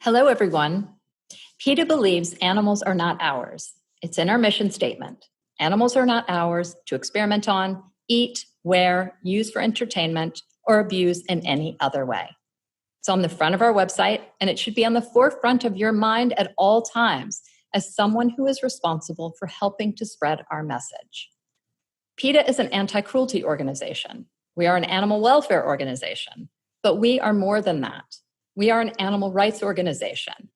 Hello, everyone. PETA believes animals are not ours. It's in our mission statement. Animals are not ours to experiment on, eat, wear, use for entertainment, or abuse in any other way. It's on the front of our website, and it should be on the forefront of your mind at all times as someone who is responsible for helping to spread our message. PETA is an anti-cruelty organization. We are an animal welfare organization, but we are more than that. We are an animal rights organization,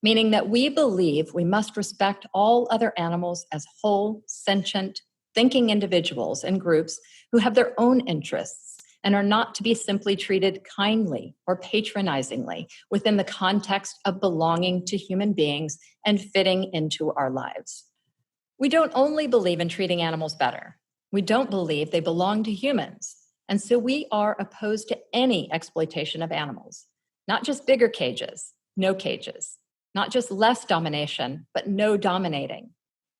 meaning that we believe we must respect all other animals as whole, sentient, thinking individuals and groups who have their own interests and are not to be simply treated kindly or patronizingly within the context of belonging to human beings and fitting into our lives. We don't only believe in treating animals better. We don't believe they belong to humans. And so we are opposed to any exploitation of animals, not just bigger cages, no cages. Not just less domination, but no dominating.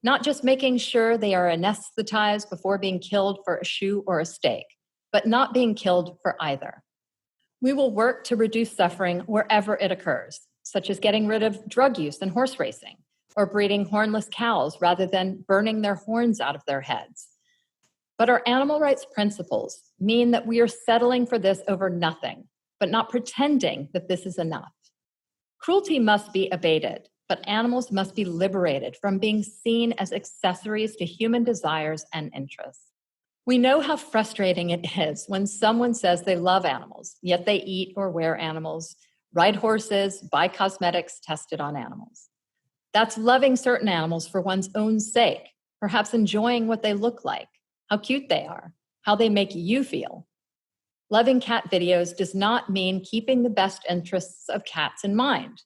Not just making sure they are anesthetized before being killed for a shoe or a steak, but not being killed for either. We will work to reduce suffering wherever it occurs, such as getting rid of drug use in horse racing, or breeding hornless cows rather than burning their horns out of their heads. But our animal rights principles mean that we are settling for this over nothing, but not pretending that this is enough. Cruelty must be abated, but animals must be liberated from being seen as accessories to human desires and interests. We know how frustrating it is when someone says they love animals, yet they eat or wear animals, ride horses, buy cosmetics tested on animals. That's loving certain animals for one's own sake, perhaps enjoying what they look like, how cute they are, how they make you feel. Loving cat videos does not mean keeping the best interests of cats in mind.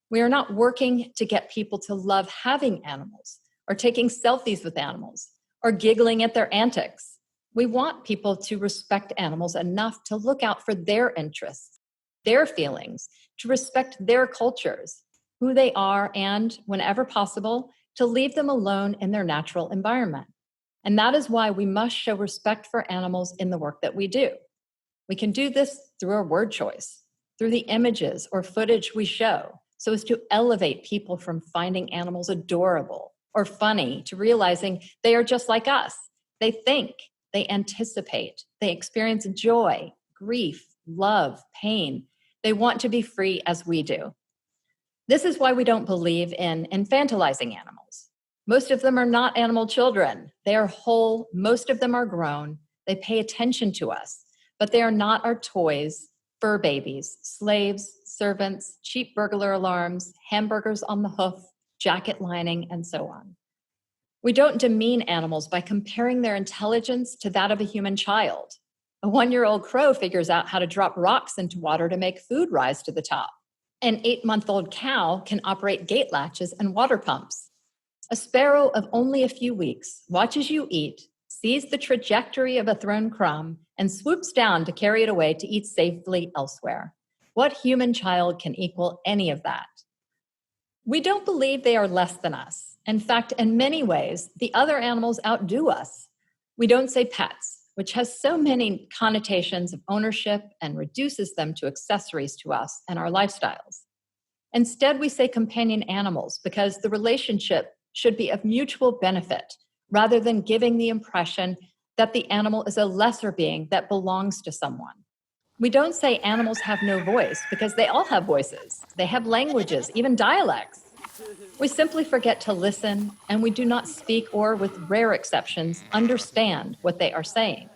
We are not working to get people to love having animals or taking selfies with animals or giggling at their antics. We want people to respect animals enough to look out for their interests, their feelings, to respect their cultures, who they are, and, whenever possible, to leave them alone in their natural environment. And that is why we must show respect for animals in the work that we do. We can do this through our word choice, through the images or footage we show, so as to elevate people from finding animals adorable or funny to realizing they are just like us. They think, they anticipate, they experience joy, grief, love, pain. They want to be free as we do. This is why we don't believe in infantilizing animals. Most of them are not animal children. They are whole, most of them are grown, they pay attention to us. But they are not our toys, fur babies, slaves, servants, cheap burglar alarms, hamburgers on the hoof, jacket lining, and so on. We don't demean animals by comparing their intelligence to that of a human child. A 1-year-old crow figures out how to drop rocks into water to make food rise to the top. An 8-month-old cow can operate gate latches and water pumps. A sparrow of only a few weeks watches you eat, sees the trajectory of a thrown crumb, and swoops down to carry it away to eat safely elsewhere. What human child can equal any of that? We don't believe they are less than us. In fact, in many ways, the other animals outdo us. We don't say pets, which has so many connotations of ownership and reduces them to accessories to us and our lifestyles. Instead, we say companion animals because the relationship should be of mutual benefit, rather than giving the impression that the animal is a lesser being that belongs to someone. We don't say animals have no voice because they all have voices. They have languages, even dialects. We simply forget to listen, and we do not speak or, with rare exceptions, understand what they are saying.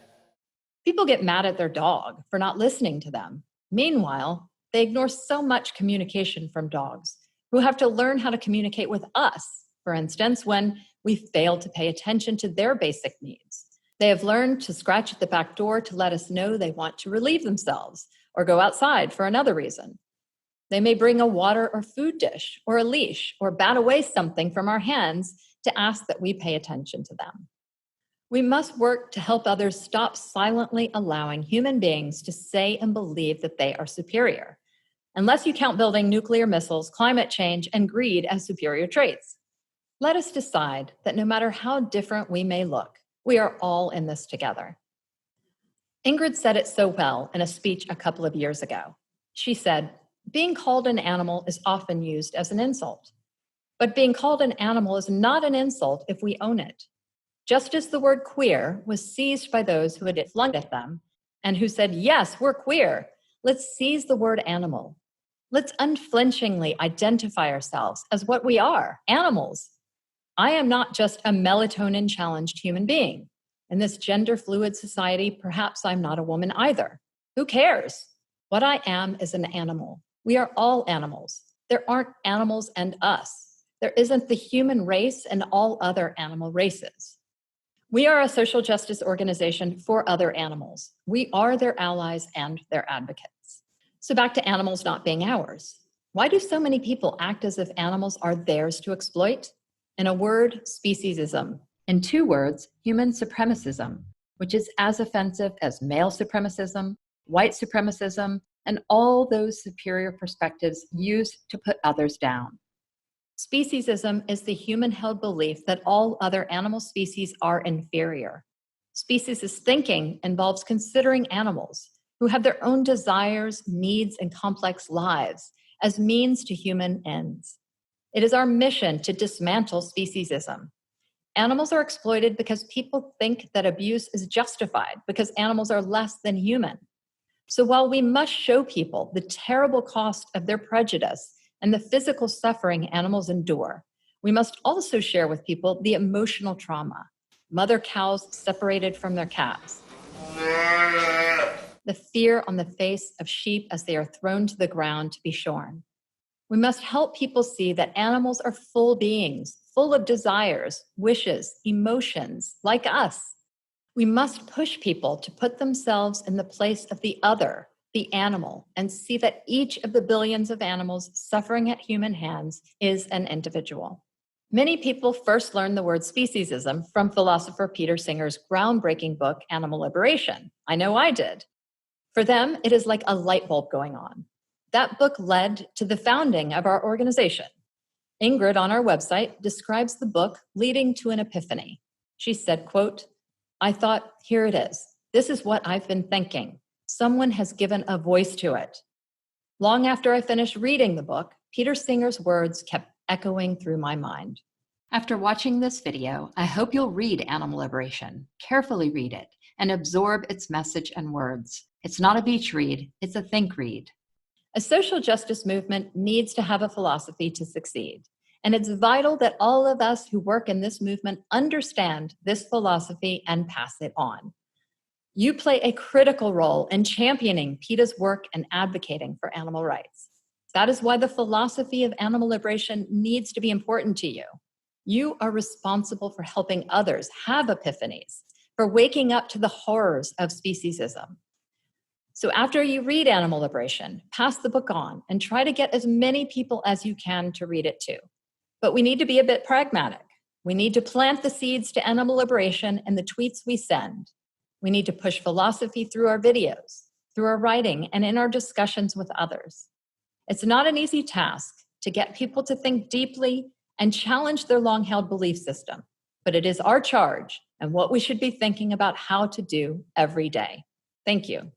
People get mad at their dog for not listening to them. Meanwhile, they ignore so much communication from dogs, who have to learn how to communicate with us, for instance, when we fail to pay attention to their basic needs. They have learned to scratch at the back door to let us know they want to relieve themselves or go outside for another reason. They may bring a water or food dish or a leash or bat away something from our hands to ask that we pay attention to them. We must work to help others stop silently allowing human beings to say and believe that they are superior, unless you count building nuclear missiles, climate change, and greed as superior traits. Let us decide that no matter how different we may look, we are all in this together. Ingrid said it so well in a speech a couple of years ago. She said, Being called an animal is often used as an insult. But being called an animal is not an insult if we own it. Just as the word queer was seized by those who had flung at them and who said, yes, we're queer, let's seize the word animal. Let's unflinchingly identify ourselves as what we are, animals. I am not just a melatonin-challenged human being. In this gender-fluid society, perhaps I'm not a woman either. Who cares? What I am is an animal. We are all animals. There aren't animals and us. There isn't the human race and all other animal races. We are a social justice organization for other animals. We are their allies and their advocates. So back to animals not being ours. Why do so many people act as if animals are theirs to exploit? In a word, speciesism. In two words, human supremacism, which is as offensive as male supremacism, white supremacism, and all those superior perspectives used to put others down. Speciesism is the human-held belief that all other animal species are inferior. Speciesist thinking involves considering animals who have their own desires, needs, and complex lives as means to human ends. It is our mission to dismantle speciesism. Animals are exploited because people think that abuse is justified because animals are less than human. So while we must show people the terrible cost of their prejudice and the physical suffering animals endure, we must also share with people the emotional trauma. Mother cows separated from their calves. The fear on the face of sheep as they are thrown to the ground to be shorn. We must help people see that animals are full beings, full of desires, wishes, emotions, like us. We must push people to put themselves in the place of the other, the animal, and see that each of the billions of animals suffering at human hands is an individual. Many people first learned the word speciesism from philosopher Peter Singer's groundbreaking book, Animal Liberation. I know I did. For them, it is like a light bulb going on. That book led to the founding of our organization. Ingrid on our website describes the book leading to an epiphany. She said, quote, I thought, here it is. This is what I've been thinking. Someone has given a voice to it. Long after I finished reading the book, Peter Singer's words kept echoing through my mind. After watching this video, I hope you'll read Animal Liberation, carefully read it, and absorb its message and words. It's not a beach read, it's a think read. A social justice movement needs to have a philosophy to succeed. And it's vital that all of us who work in this movement understand this philosophy and pass it on. You play a critical role in championing PETA's work and advocating for animal rights. That is why the philosophy of animal liberation needs to be important to you. You are responsible for helping others have epiphanies, for waking up to the horrors of speciesism. So after you read Animal Liberation, pass the book on and try to get as many people as you can to read it too. But we need to be a bit pragmatic. We need to plant the seeds to animal liberation in the tweets we send. We need to push philosophy through our videos, through our writing, and in our discussions with others. It's not an easy task to get people to think deeply and challenge their long-held belief system, but it is our charge and what we should be thinking about how to do every day. Thank you.